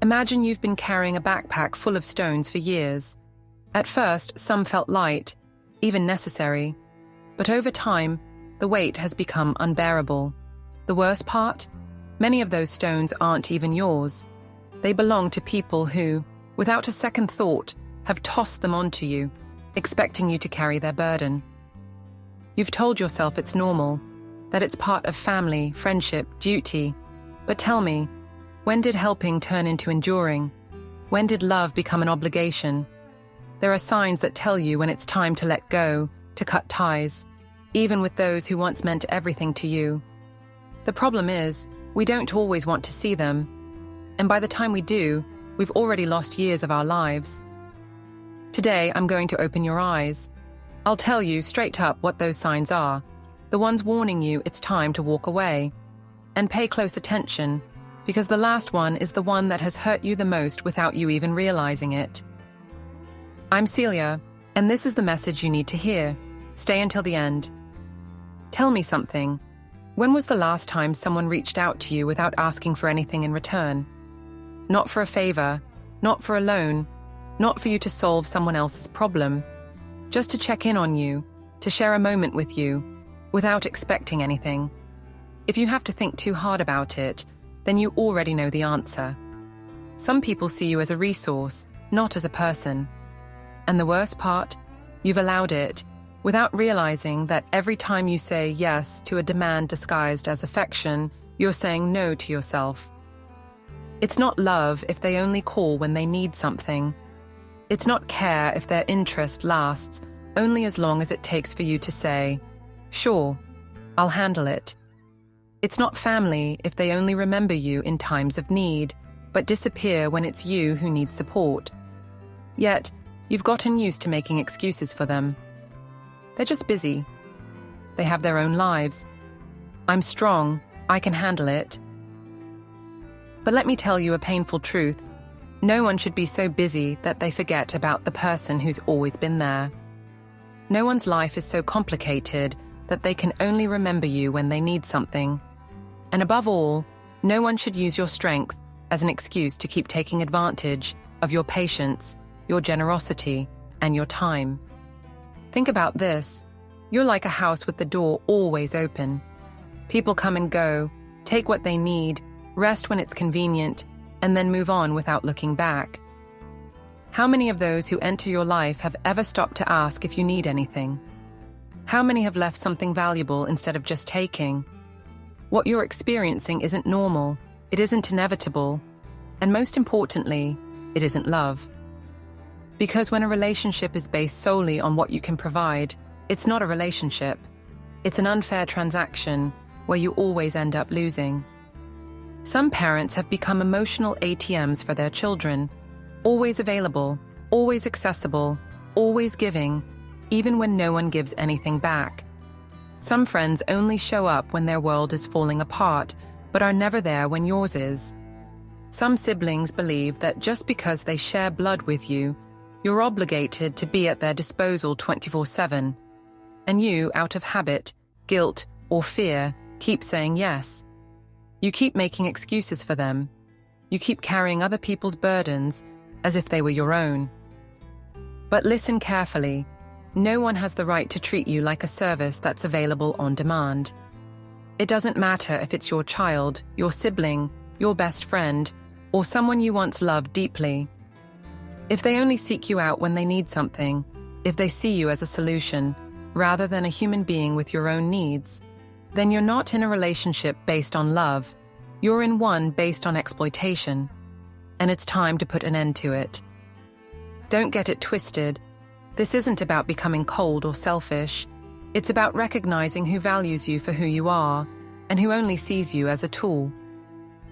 Imagine you've been carrying a backpack full of stones for years. At first, some felt light, even necessary. But over time, the weight has become unbearable. The worst part? Many of those stones aren't even yours. They belong to people who, without a second thought, have tossed them onto you, expecting you to carry their burden. You've told yourself it's normal, that it's part of family, friendship, duty. But tell me, when did helping turn into enduring? When did love become an obligation? There are signs that tell you when it's time to let go, to cut ties, even with those who once meant everything to you. The problem is, we don't always want to see them. And by the time we do, we've already lost years of our lives. Today, I'm going to open your eyes. I'll tell you straight up what those signs are, the ones warning you it's time to walk away. And pay close attention, because the last one is the one that has hurt you the most without you even realizing it. I'm Celia, and this is the message you need to hear. Stay until the end. Tell me something. When was the last time someone reached out to you without asking for anything in return? Not for a favor, not for a loan, not for you to solve someone else's problem. Just to check in on you, to share a moment with you, without expecting anything. If you have to think too hard about it, then you already know the answer. Some people see you as a resource, not as a person. And the worst part, you've allowed it, without realizing that every time you say yes to a demand disguised as affection, you're saying no to yourself. It's not love if they only call when they need something. It's not care if their interest lasts only as long as it takes for you to say, "Sure, I'll handle it." It's not family if they only remember you in times of need, but disappear when it's you who needs support. Yet, you've gotten used to making excuses for them. They're just busy. They have their own lives. I'm strong, I can handle it. But let me tell you a painful truth. No one should be so busy that they forget about the person who's always been there. No one's life is so complicated that they can only remember you when they need something. And above all, no one should use your strength as an excuse to keep taking advantage of your patience, your generosity, and your time. Think about this. You're like a house with the door always open. People come and go, take what they need, rest when it's convenient, and then move on without looking back. How many of those who enter your life have ever stopped to ask if you need anything? How many have left something valuable instead of just taking? What you're experiencing isn't normal, it isn't inevitable, and most importantly, it isn't love. Because when a relationship is based solely on what you can provide, it's not a relationship. It's an unfair transaction where you always end up losing. Some parents have become emotional ATMs for their children, always available, always accessible, always giving, even when no one gives anything back. Some friends only show up when their world is falling apart, but are never there when yours is. Some siblings believe that just because they share blood with you, you're obligated to be at their disposal 24/7. And you, out of habit, guilt, or fear, keep saying yes. You keep making excuses for them. You keep carrying other people's burdens as if they were your own. But listen carefully. No one has the right to treat you like a service that's available on demand. It doesn't matter if it's your child, your sibling, your best friend, or someone you once loved deeply. If they only seek you out when they need something, if they see you as a solution, rather than a human being with your own needs, then you're not in a relationship based on love. You're in one based on exploitation. And it's time to put an end to it. Don't get it twisted. This isn't about becoming cold or selfish. It's about recognizing who values you for who you are, and who only sees you as a tool.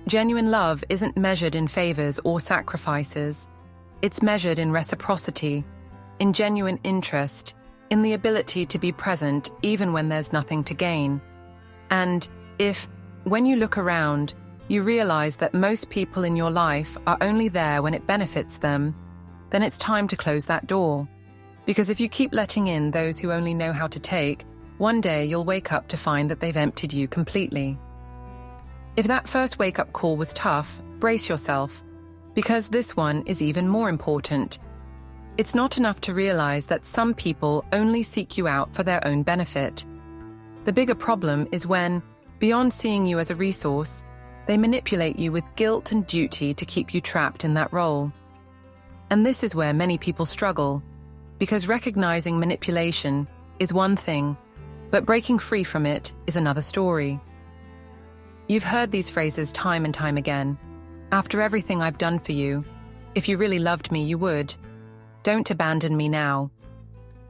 Genuine love isn't measured in favors or sacrifices. It's measured in reciprocity, in genuine interest, in the ability to be present even when there's nothing to gain. And if, when you look around, you realize that most people in your life are only there when it benefits them, then it's time to close that door. Because if you keep letting in those who only know how to take, one day you'll wake up to find that they've emptied you completely. If that first wake-up call was tough, brace yourself. Because this one is even more important. It's not enough to realize that some people only seek you out for their own benefit. The bigger problem is when, beyond seeing you as a resource, they manipulate you with guilt and duty to keep you trapped in that role. And this is where many people struggle, because recognizing manipulation is one thing, but breaking free from it is another story. You've heard these phrases time and time again. After everything I've done for you, if you really loved me, you would. Don't abandon me now.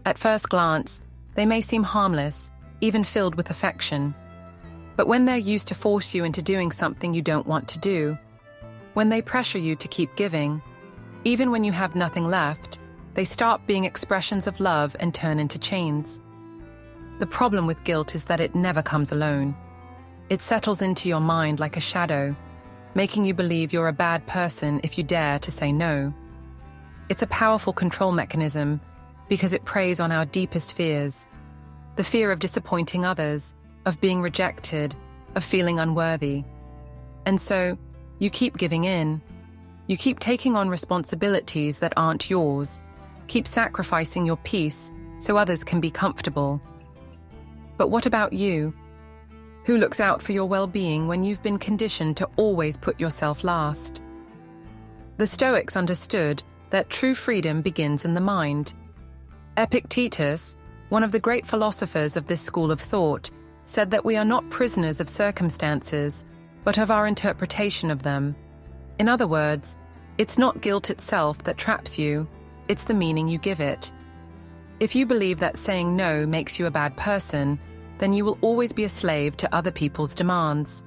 At first glance, they may seem harmless, even filled with affection. But when they're used to force you into doing something you don't want to do, when they pressure you to keep giving, even when you have nothing left, they stop being expressions of love and turn into chains. The problem with guilt is that it never comes alone. It settles into your mind like a shadow, making you believe you're a bad person if you dare to say no. It's a powerful control mechanism because it preys on our deepest fears, the fear of disappointing others, of being rejected, of feeling unworthy. And so, you keep giving in. You keep taking on responsibilities that aren't yours, keep sacrificing your peace so others can be comfortable. But what about you? Who looks out for your well-being when you've been conditioned to always put yourself last? The Stoics understood that true freedom begins in the mind. Epictetus, one of the great philosophers of this school of thought, said that we are not prisoners of circumstances, but of our interpretation of them. In other words, it's not guilt itself that traps you, it's the meaning you give it. If you believe that saying no makes you a bad person, then you will always be a slave to other people's demands.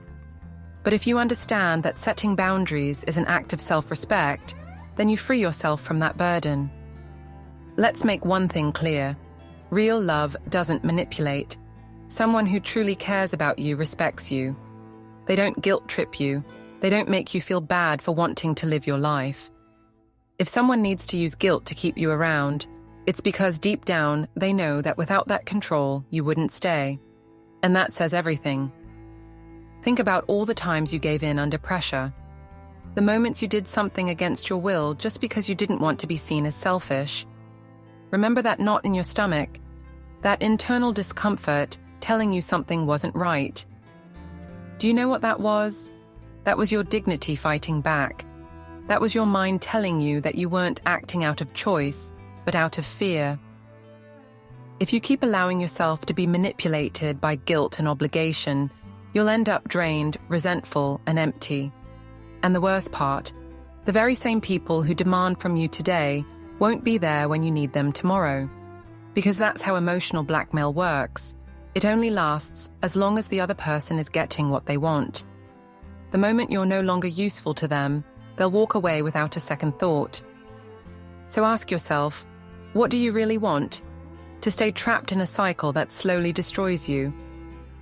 But if you understand that setting boundaries is an act of self-respect, then you free yourself from that burden. Let's make one thing clear. Real love doesn't manipulate. Someone who truly cares about you respects you. They don't guilt-trip you. They don't make you feel bad for wanting to live your life. If someone needs to use guilt to keep you around, it's because deep down they know that without that control, you wouldn't stay. And that says everything. Think about all the times you gave in under pressure. The moments you did something against your will just because you didn't want to be seen as selfish. Remember that knot in your stomach, that internal discomfort telling you something wasn't right. Do you know what that was? That was your dignity fighting back. That was your mind telling you that you weren't acting out of choice, but out of fear. If you keep allowing yourself to be manipulated by guilt and obligation, you'll end up drained, resentful, and empty. And the worst part, the very same people who demand from you today won't be there when you need them tomorrow. Because that's how emotional blackmail works. It only lasts as long as the other person is getting what they want. The moment you're no longer useful to them, they'll walk away without a second thought. So ask yourself, what do you really want? To stay trapped in a cycle that slowly destroys you?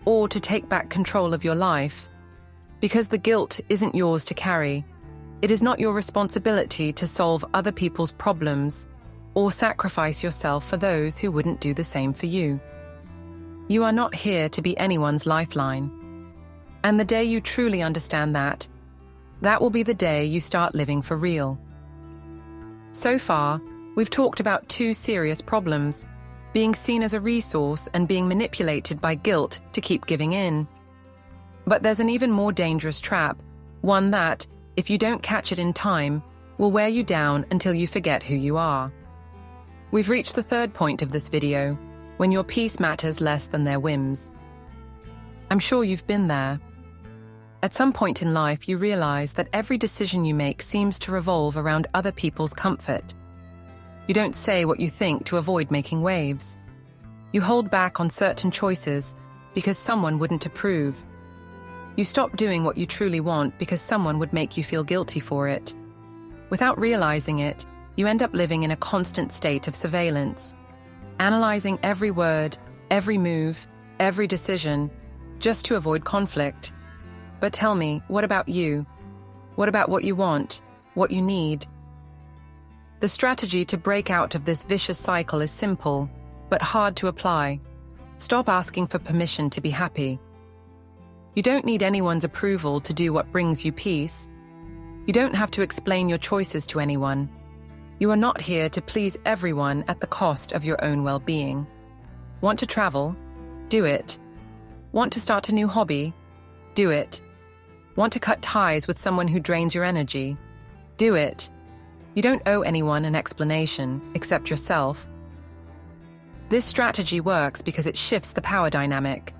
Or to take back control of your life? Because the guilt isn't yours to carry. It is not your responsibility to solve other people's problems or sacrifice yourself for those who wouldn't do the same for you. You are not here to be anyone's lifeline. And the day you truly understand that, that will be the day you start living for real. So far, we've talked about two serious problems, being seen as a resource and being manipulated by guilt to keep giving in. But there's an even more dangerous trap, one that, if you don't catch it in time, will wear you down until you forget who you are. We've reached the third point of this video, when your peace matters less than their whims. I'm sure you've been there. At some point in life, you realize that every decision you make seems to revolve around other people's comfort. You don't say what you think to avoid making waves. You hold back on certain choices because someone wouldn't approve. You stop doing what you truly want because someone would make you feel guilty for it. Without realizing it, you end up living in a constant state of surveillance, analyzing every word, every move, every decision, just to avoid conflict. But tell me, what about you? What about what you want, what you need? The strategy to break out of this vicious cycle is simple, but hard to apply. Stop asking for permission to be happy. You don't need anyone's approval to do what brings you peace. You don't have to explain your choices to anyone. You are not here to please everyone at the cost of your own well-being. Want to travel? Do it. Want to start a new hobby? Do it. Want to cut ties with someone who drains your energy? Do it. You don't owe anyone an explanation, except yourself. This strategy works because it shifts the power dynamic.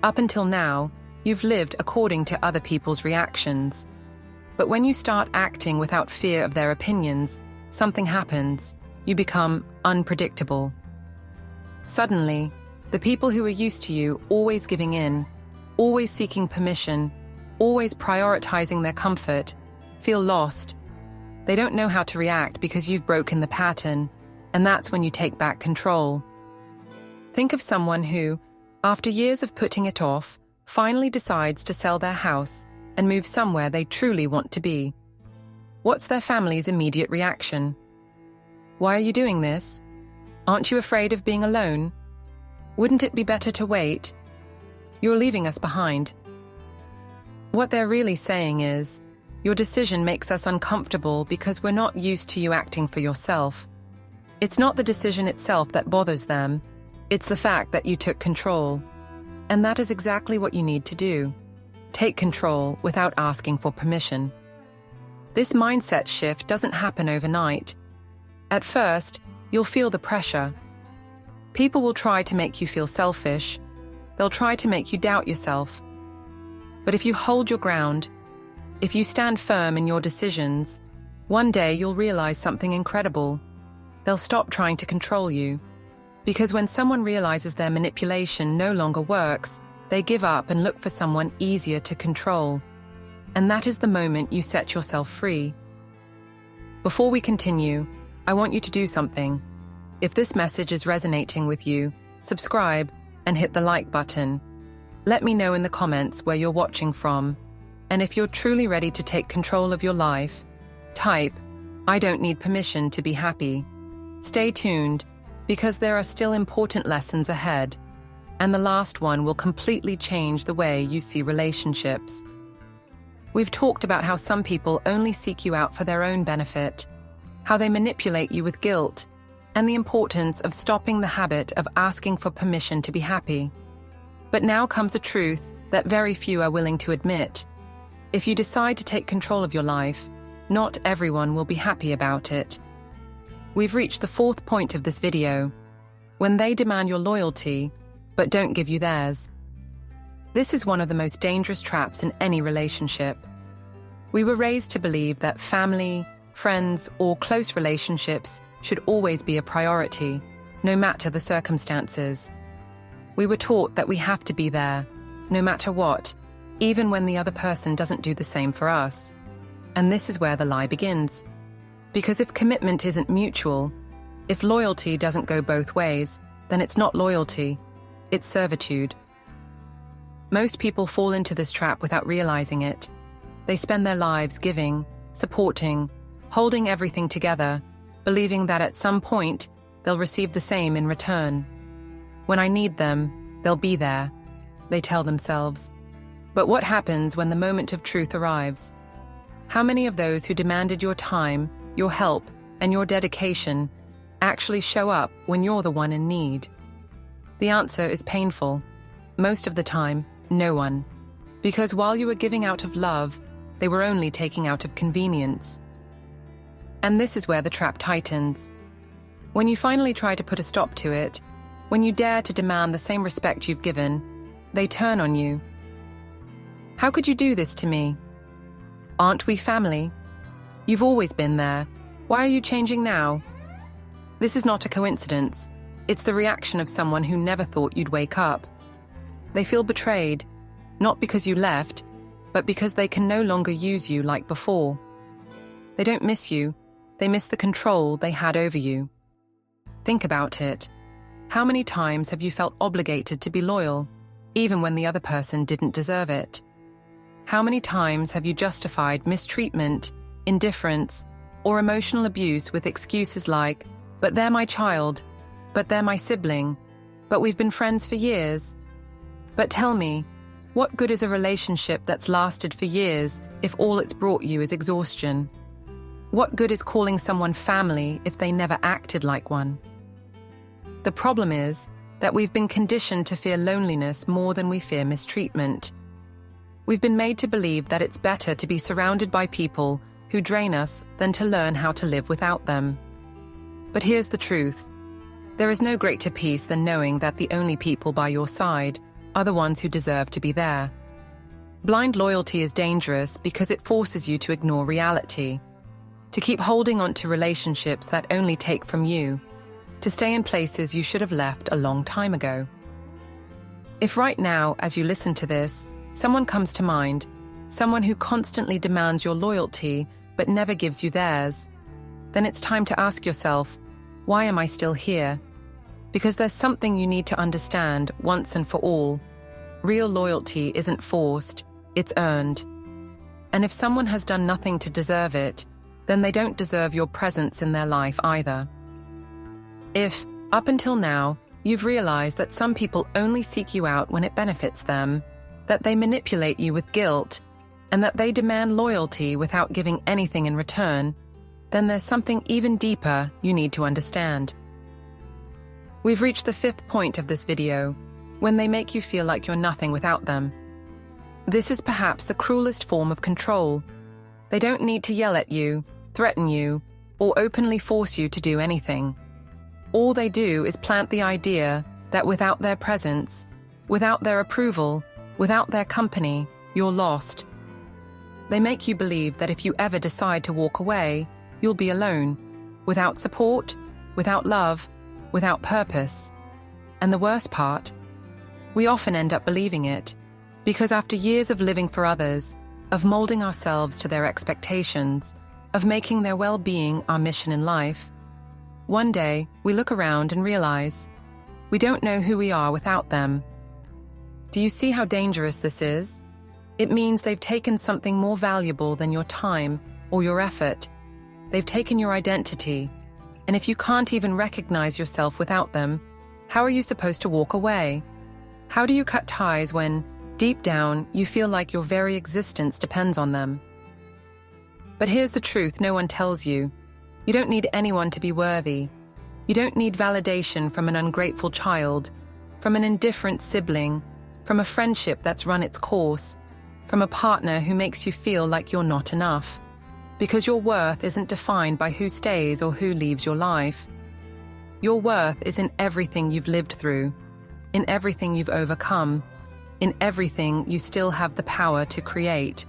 Up until now, you've lived according to other people's reactions. But when you start acting without fear of their opinions, something happens. You become unpredictable. Suddenly, the people who are used to you always giving in, always seeking permission, always prioritizing their comfort, feel lost. They don't know how to react because you've broken the pattern, and that's when you take back control. Think of someone who, after years of putting it off, finally decides to sell their house and move somewhere they truly want to be. What's their family's immediate reaction? Why are you doing this? Aren't you afraid of being alone? Wouldn't it be better to wait? You're leaving us behind. What they're really saying is, your decision makes us uncomfortable because we're not used to you acting for yourself. It's not the decision itself that bothers them, it's the fact that you took control. And that is exactly what you need to do. Take control without asking for permission. This mindset shift doesn't happen overnight. At first, you'll feel the pressure. People will try to make you feel selfish. They'll try to make you doubt yourself. But if you hold your ground, if you stand firm in your decisions, one day you'll realize something incredible. They'll stop trying to control you. Because when someone realizes their manipulation no longer works, they give up and look for someone easier to control. And that is the moment you set yourself free. Before we continue, I want you to do something. If this message is resonating with you, subscribe and hit the like button. Let me know in the comments where you're watching from. And if you're truly ready to take control of your life, type, "I don't need permission to be happy." Stay tuned, because there are still important lessons ahead. And the last one will completely change the way you see relationships. We've talked about how some people only seek you out for their own benefit, how they manipulate you with guilt, and the importance of stopping the habit of asking for permission to be happy. But now comes a truth that very few are willing to admit. If you decide to take control of your life, not everyone will be happy about it. We've reached the fourth point of this video, when they demand your loyalty, but don't give you theirs. This is one of the most dangerous traps in any relationship. We were raised to believe that family, friends, or close relationships should always be a priority, no matter the circumstances. We were taught that we have to be there, no matter what, even when the other person doesn't do the same for us. And this is where the lie begins. Because if commitment isn't mutual, if loyalty doesn't go both ways, then it's not loyalty, it's servitude. Most people fall into this trap without realizing it. They spend their lives giving, supporting, holding everything together, believing that at some point, they'll receive the same in return. When I need them, they'll be there, they tell themselves. But what happens when the moment of truth arrives? How many of those who demanded your time, your help, and your dedication actually show up when you're the one in need? The answer is painful. Most of the time, no one. Because while you were giving out of love, they were only taking out of convenience. And this is where the trap tightens. When you finally try to put a stop to it, when you dare to demand the same respect you've given, they turn on you. How could you do this to me? Aren't we family? You've always been there. Why are you changing now? This is not a coincidence. It's the reaction of someone who never thought you'd wake up. They feel betrayed, not because you left, but because they can no longer use you like before. They don't miss you, they miss the control they had over you. Think about it. How many times have you felt obligated to be loyal, even when the other person didn't deserve it? How many times have you justified mistreatment, indifference, or emotional abuse with excuses like, "But they're my child," "But they're my sibling," "But we've been friends for years"? But tell me, What good is a relationship that's lasted for years if all it's brought you is exhaustion? What good is calling someone family if they never acted like one? The problem is that we've been conditioned to fear loneliness more than we fear mistreatment. We've been made to believe that it's better to be surrounded by people who drain us than to learn how to live without them. But here's the truth. There is no greater peace than knowing that the only people by your side are the ones who deserve to be there. Blind loyalty is dangerous because it forces you to ignore reality, to keep holding on to relationships that only take from you, to stay in places you should have left a long time ago. If right now, as you listen to this, someone comes to mind, someone who constantly demands your loyalty but never gives you theirs, then it's time to ask yourself, why am I still here? Because there's something you need to understand once and for all. Real loyalty isn't forced, it's earned. And if someone has done nothing to deserve it, then they don't deserve your presence in their life either. If, up until now, you've realized that some people only seek you out when it benefits them, that they manipulate you with guilt, and that they demand loyalty without giving anything in return, then there's something even deeper you need to understand. We've reached the 5th point of this video, when they make you feel like you're nothing without them. This is perhaps the cruelest form of control. They don't need to yell at you, threaten you, or openly force you to do anything. All they do is plant the idea that without their presence, without their approval, without their company, you're lost. They make you believe that if you ever decide to walk away, you'll be alone, without support, without love, without purpose. And the worst part? We often end up believing it, because after years of living for others, of molding ourselves to their expectations, of making their well-being our mission in life, one day we look around and realize we don't know who we are without them. Do you see how dangerous this is? It means they've taken something more valuable than your time or your effort. They've taken your identity, and if you can't even recognize yourself without them, how are you supposed to walk away? How do you cut ties when, deep down, you feel like your very existence depends on them? But here's the truth no one tells you. You don't need anyone to be worthy. You don't need validation from an ungrateful child, from an indifferent sibling, from a friendship that's run its course, from a partner who makes you feel like you're not enough. Because your worth isn't defined by who stays or who leaves your life. Your worth is in everything you've lived through, in everything you've overcome, in everything you still have the power to create.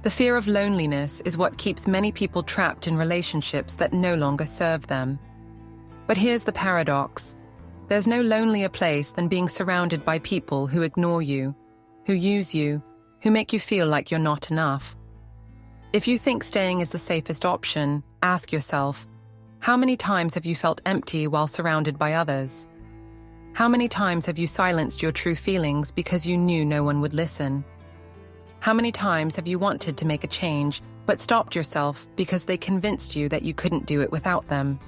The fear of loneliness is what keeps many people trapped in relationships that no longer serve them. But here's the paradox. There's no lonelier place than being surrounded by people who ignore you, who use you, who make you feel like you're not enough. If you think staying is the safest option, ask yourself, how many times have you felt empty while surrounded by others? How many times have you silenced your true feelings because you knew no one would listen? How many times have you wanted to make a change but stopped yourself because they convinced you that you couldn't do it without them?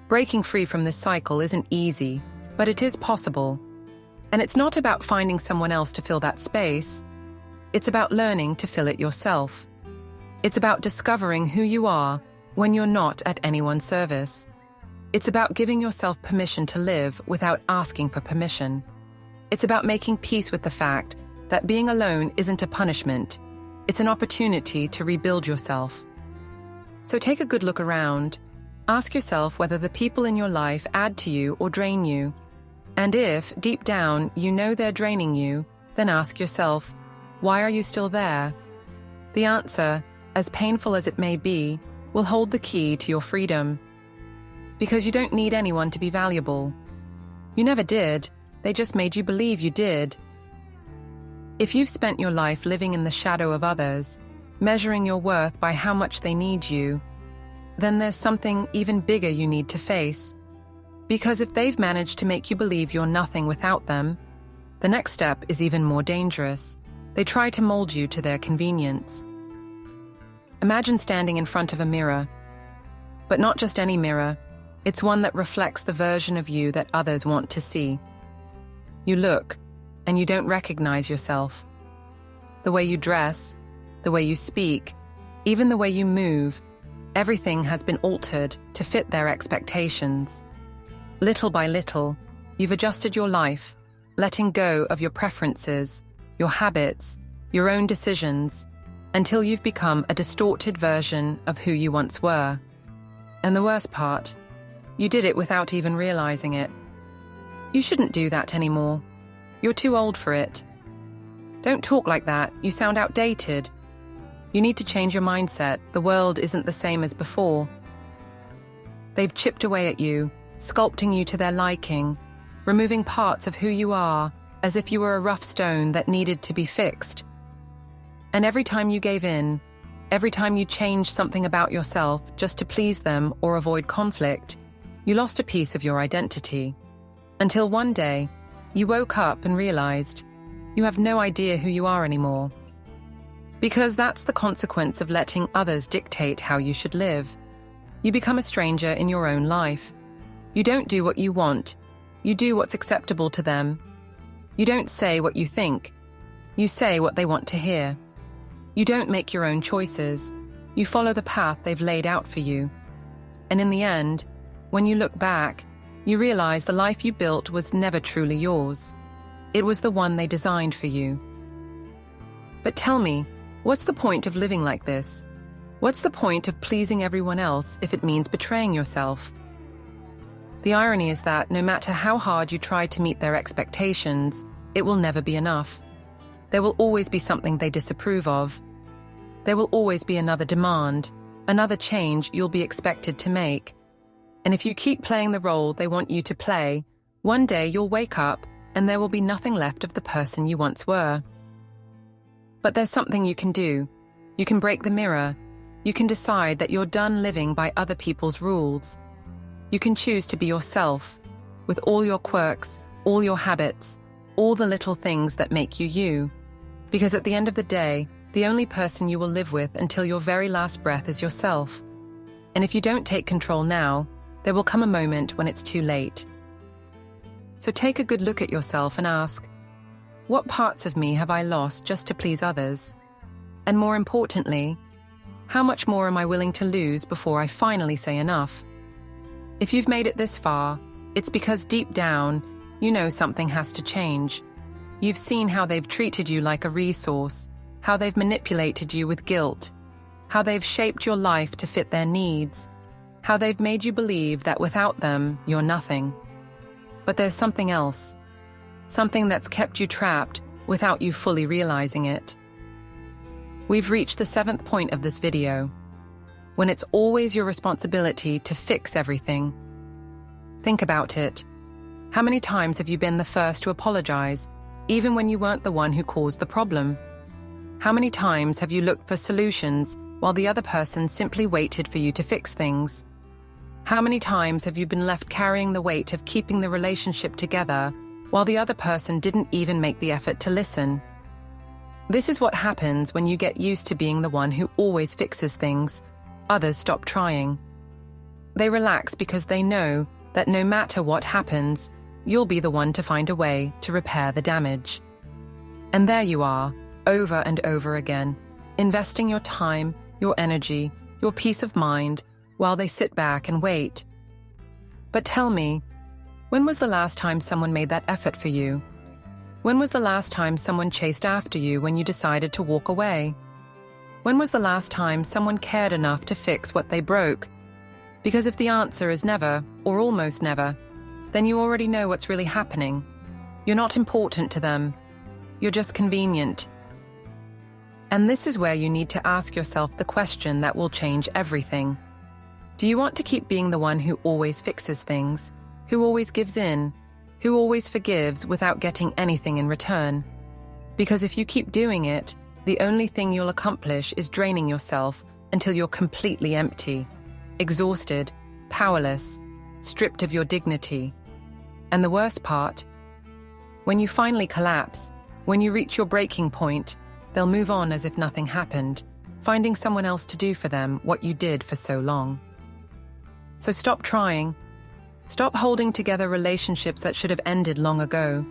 Breaking free from this cycle isn't easy, but it is possible. And it's not about finding someone else to fill that space. It's about learning to fill it yourself. It's about discovering who you are when you're not at anyone's service. It's about giving yourself permission to live without asking for permission. It's about making peace with the fact that being alone isn't a punishment. It's an opportunity to rebuild yourself. So take a good look around. Ask yourself whether the people in your life add to you or drain you. And if, deep down, you know they're draining you, then ask yourself, why are you still there? The answer, as painful as it may be, will hold the key to your freedom. Because you don't need anyone to be valuable. You never did, they just made you believe you did. If you've spent your life living in the shadow of others, measuring your worth by how much they need you, then there's something even bigger you need to face. Because if they've managed to make you believe you're nothing without them, the next step is even more dangerous. They try to mold you to their convenience. Imagine standing in front of a mirror. But not just any mirror. It's one that reflects the version of you that others want to see. You look, and you don't recognize yourself. The way you dress, the way you speak, even the way you move, everything has been altered to fit their expectations. Little by little, you've adjusted your life, letting go of your preferences, your habits, your own decisions, until you've become a distorted version of who you once were. And the worst part, you did it without even realizing it. You shouldn't do that anymore. You're too old for it. Don't talk like that, you sound outdated. You need to change your mindset. The world isn't the same as before. They've chipped away at you, sculpting you to their liking, removing parts of who you are, as if you were a rough stone that needed to be fixed. And every time you gave in, every time you changed something about yourself just to please them or avoid conflict, you lost a piece of your identity. Until one day, you woke up and realized you have no idea who you are anymore. Because that's the consequence of letting others dictate how you should live. You become a stranger in your own life. You don't do what you want. You do what's acceptable to them. You don't say what you think. You say what they want to hear. You don't make your own choices. You follow the path they've laid out for you. And in the end, when you look back, you realize the life you built was never truly yours. It was the one they designed for you. But tell me, what's the point of living like this? What's the point of pleasing everyone else if it means betraying yourself? The irony is that no matter how hard you try to meet their expectations, it will never be enough. There will always be something they disapprove of. There will always be another demand, another change you'll be expected to make. And if you keep playing the role they want you to play, one day you'll wake up and there will be nothing left of the person you once were. But there's something you can do. You can break the mirror. You can decide that you're done living by other people's rules. You can choose to be yourself, with all your quirks, all your habits, all the little things that make you you. Because at the end of the day, the only person you will live with until your very last breath is yourself. And if you don't take control now, there will come a moment when it's too late. So take a good look at yourself and ask, what parts of me have I lost just to please others? And more importantly, how much more am I willing to lose before I finally say enough? If you've made it this far, it's because deep down, you know something has to change. You've seen how they've treated you like a resource, how they've manipulated you with guilt, how they've shaped your life to fit their needs, how they've made you believe that without them, you're nothing. But there's something else, something that's kept you trapped without you fully realizing it. We've reached the 7th point of this video, when it's always your responsibility to fix everything. Think about it. How many times have you been the first to apologize, even when you weren't the one who caused the problem? How many times have you looked for solutions while the other person simply waited for you to fix things? How many times have you been left carrying the weight of keeping the relationship together while the other person didn't even make the effort to listen? This is what happens when you get used to being the one who always fixes things. Others stop trying. They relax because they know that no matter what happens, you'll be the one to find a way to repair the damage. And there you are, over and over again, investing your time, your energy, your peace of mind, while they sit back and wait. But tell me, when was the last time someone made that effort for you? When was the last time someone chased after you when you decided to walk away? When was the last time someone cared enough to fix what they broke? Because if the answer is never, or almost never, then you already know what's really happening. You're not important to them. You're just convenient. And this is where you need to ask yourself the question that will change everything. Do you want to keep being the one who always fixes things, who always gives in, who always forgives without getting anything in return? Because if you keep doing it, the only thing you'll accomplish is draining yourself until you're completely empty, exhausted, powerless, stripped of your dignity. And the worst part, when you finally collapse, when you reach your breaking point, they'll move on as if nothing happened, finding someone else to do for them what you did for so long. So stop trying. Stop holding together relationships that should have ended long ago.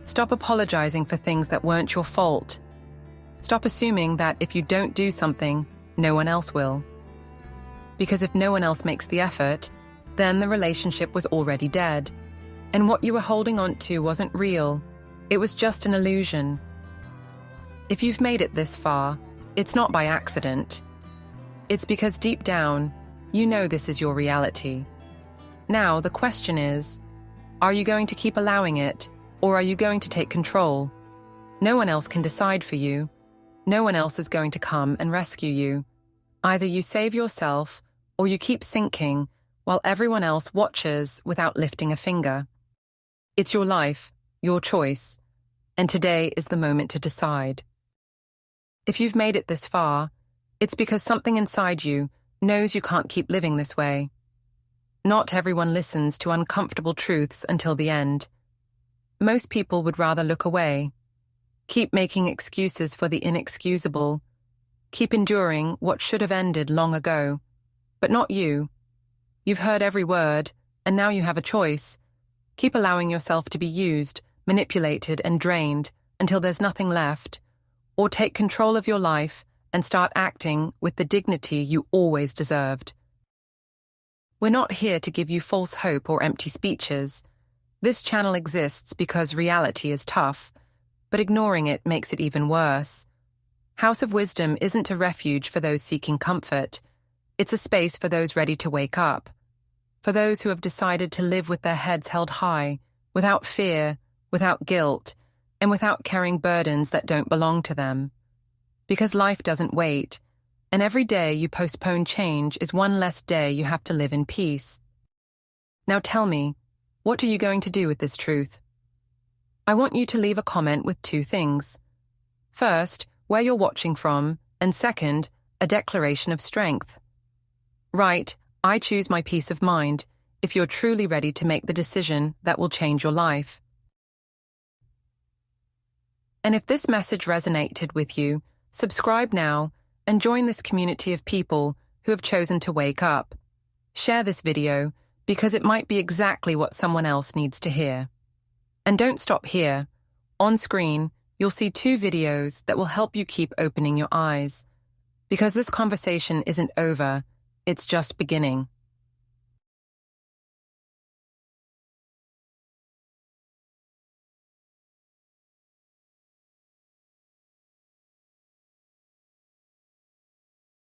Stop apologizing for things that weren't your fault. Stop assuming that if you don't do something, no one else will. Because if no one else makes the effort, then the relationship was already dead. And what you were holding on to wasn't real. It was just an illusion. If you've made it this far, it's not by accident. It's because deep down, you know this is your reality. Now, the question is, are you going to keep allowing it, or are you going to take control? No one else can decide for you. No one else is going to come and rescue you. Either you save yourself, or you keep sinking while everyone else watches without lifting a finger. It's your life, your choice, and today is the moment to decide. If you've made it this far, it's because something inside you knows you can't keep living this way. Not everyone listens to uncomfortable truths until the end. Most people would rather look away, keep making excuses for the inexcusable, keep enduring what should have ended long ago. But not you. You've heard every word, and now you have a choice. Keep allowing yourself to be used, manipulated, and drained until there's nothing left, or take control of your life and start acting with the dignity you always deserved. We're not here to give you false hope or empty speeches. This channel exists because reality is tough, but ignoring it makes it even worse. House of Wisdom isn't a refuge for those seeking comfort. It's a space for those ready to wake up, for those who have decided to live with their heads held high, without fear, without guilt, and without carrying burdens that don't belong to them. Because life doesn't wait, and every day you postpone change is one less day you have to live in peace. Now tell me, what are you going to do with this truth? I want you to leave a comment with two things. First, where you're watching from, and second, a declaration of strength. Write, I choose my peace of mind, if you're truly ready to make the decision that will change your life. And if this message resonated with you, subscribe now and join this community of people who have chosen to wake up. Share this video because it might be exactly what someone else needs to hear. And don't stop here. On screen, you'll see 2 videos that will help you keep opening your eyes. Because this conversation isn't over, it's just beginning.